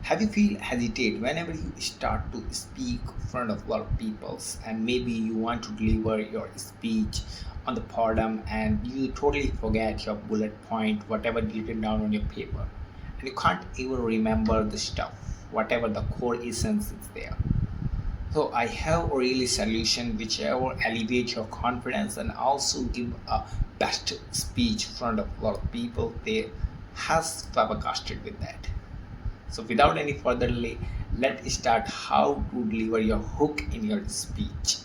Have you feel hesitate whenever you start to speak in front of a lot of people, and maybe you want to deliver your speech on the podium and you totally forget your bullet point, whatever written down on your paper, and you can't even remember the stuff, whatever the core essence is there. So I have a really solution which will elevate your confidence and also give a best speech in front of a lot of people. They has flabbergasted with that. So without any further delay, let's start how to deliver your hook in your speech.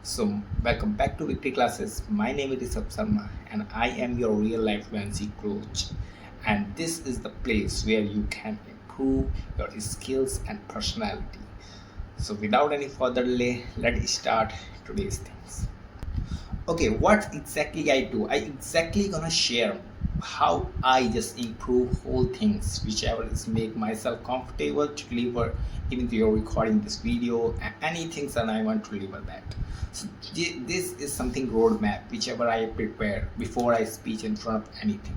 So welcome back to Victory Classes. My name is Rishabh Sir and I am your real life fluency coach. And this is the place where you can improve your skills and personality. So without any further delay, let's start today's things. Okay, what exactly I do? I exactly gonna share how I just improve whole things, whichever is make myself comfortable to deliver, even though you're recording this video, anything that I want to deliver that. So this is something roadmap, whichever I prepare before I speak in front of anything.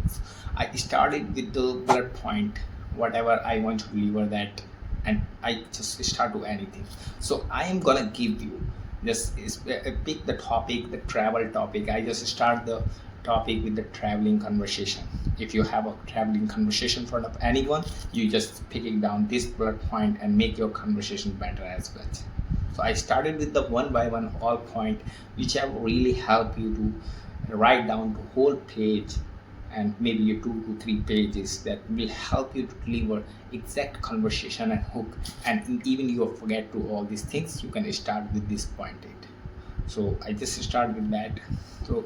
I started with the bullet point, whatever I want to deliver that, and I just start to anything. So I am gonna give you just pick the topic, the travel topic. I just start the topic with the traveling conversation. If you have a traveling conversation in front of anyone, you just picking down this bullet point and make your conversation better as well. So I started with the one by one all point, which have really help you to write down the whole page and maybe your 2 to 3 pages that will help you to deliver exact conversation and hook. And even you forget to all these things, you can start with this point 8. So I just start with that. So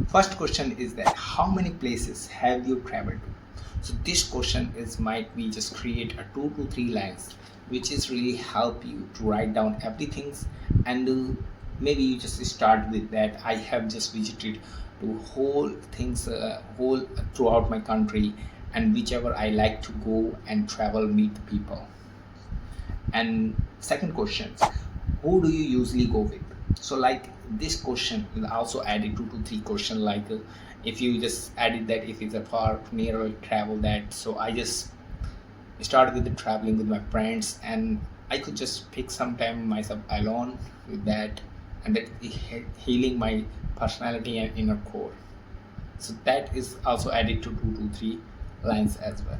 first question is that how many places have you traveled to? So this question is might be just create a 2 to 3 lines, which is really help you to write down everything. And maybe you just start with that I have just visited to whole things whole throughout my country, and whichever I like to go and travel, meet people. And second question, who do you usually go with? So like this question will also added 2 to 3 question, like if you just added that if it's a far near or travel that. So I just started with the traveling with my friends, and I could just pick some time myself alone with that, and that healing my personality and inner core. So that is also added to 2 to 3 lines as well.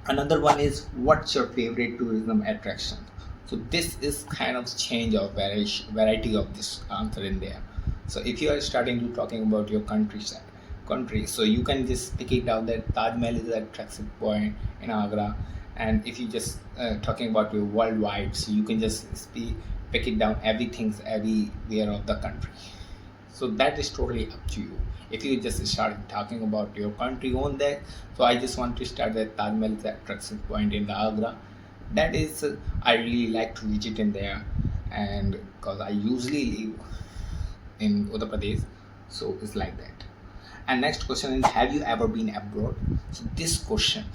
Another one is what's your favorite tourism attraction? So this is kind of change of variety of this answer in there. So if you are starting to talking about your country, so you can just pick it down that Taj Mahal is an attraction point in Agra. And if you just talking about your worldwide, so you can just pick it down everything's everywhere of the country. So that is totally up to you. If you just start talking about your country on that, so I just want to start that Taj Mahal is attraction point in the Agra. That is I really like to visit in there, and because I usually live in Uttar Pradesh, so it's like that. And next question is have you ever been abroad? So this question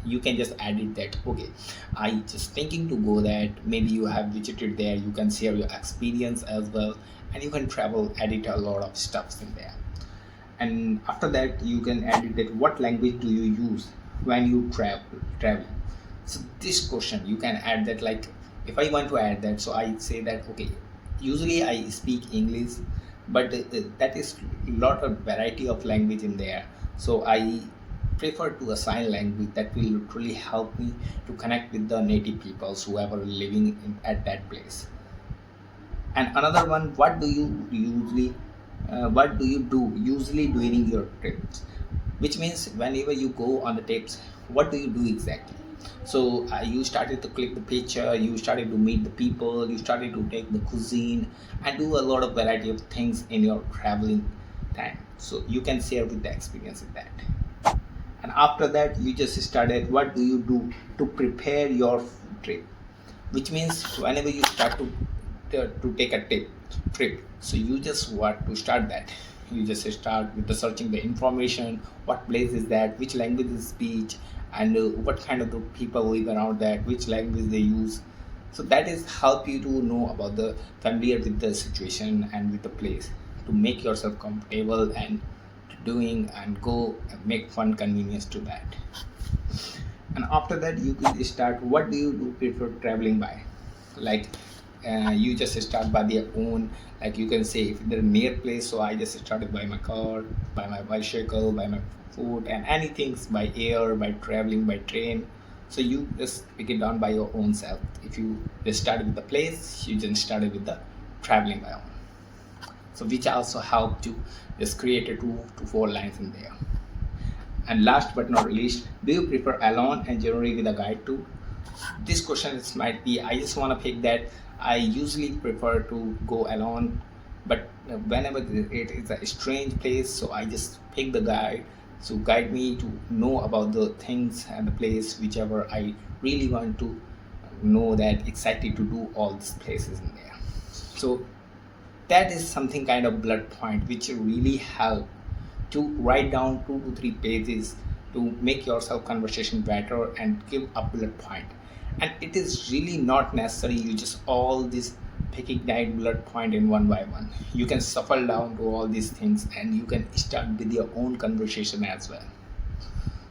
you can just add it that okay, I just thinking to go that, maybe you have visited there, you can share your experience as well, and you can travel, edit a lot of stuffs in there. And after that you can edit that what language do you use when you travel. So this question you can add that, like if I want to add that, so I say that okay, usually I speak English, but that is lot of variety of language in there. So I prefer to assign language that will literally help me to connect with the native peoples whoever living at that place. And another one, what do you do usually during your trips? Which means whenever you go on the trips, what do you do exactly? So you started to click the picture, you started to meet the people, you started to take the cuisine and do a lot of variety of things in your traveling time. So you can share with the experience in that. And after that you just started what do you do to prepare your trip, which means whenever you start to take a trip, so you just want to start that, you just start with the searching the information, what place is that, which language is speech, and what kind of the people live around that, which language they use. So that is help you to know about the familiar with the situation and with the place, to make yourself comfortable and doing and go and make fun convenience to that. And after that you could start, what do you do prefer traveling by? Like you just start by their own, like you can say if they're near place, so I just started by my car, by my bicycle, by my foot, and anything by air, by traveling by train. So you just pick it down by your own self. If you just started with the place, you just started with the traveling by own. So which also help to just create a 2 to 4 lines in there. And last but not least, do you prefer alone and generally with a guide too? This question is might be, I just want to pick that I usually prefer to go alone, but whenever it is a strange place, so I just pick the guide to guide me to know about the things and the place whichever I really want to know, that excited to do all these places in there. So that is something kind of blood point which really help to write down 2 to 3 pages to make yourself conversation better and give a bullet point. And it is really not necessary you just all this picking that bullet point in one by one. You can shuffle down to all these things and you can start with your own conversation as well.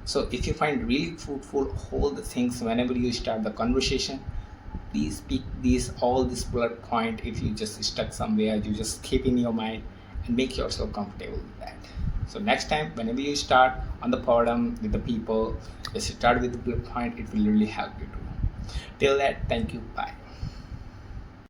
So if you find really fruitful all the things whenever you start the conversation, please pick these all this bullet point. If you just stuck somewhere, you just keep in your mind and make yourself comfortable with that. So next time whenever you start on the podium with the people, just start with the bullet point. It will really help you too. Till that, thank you, bye.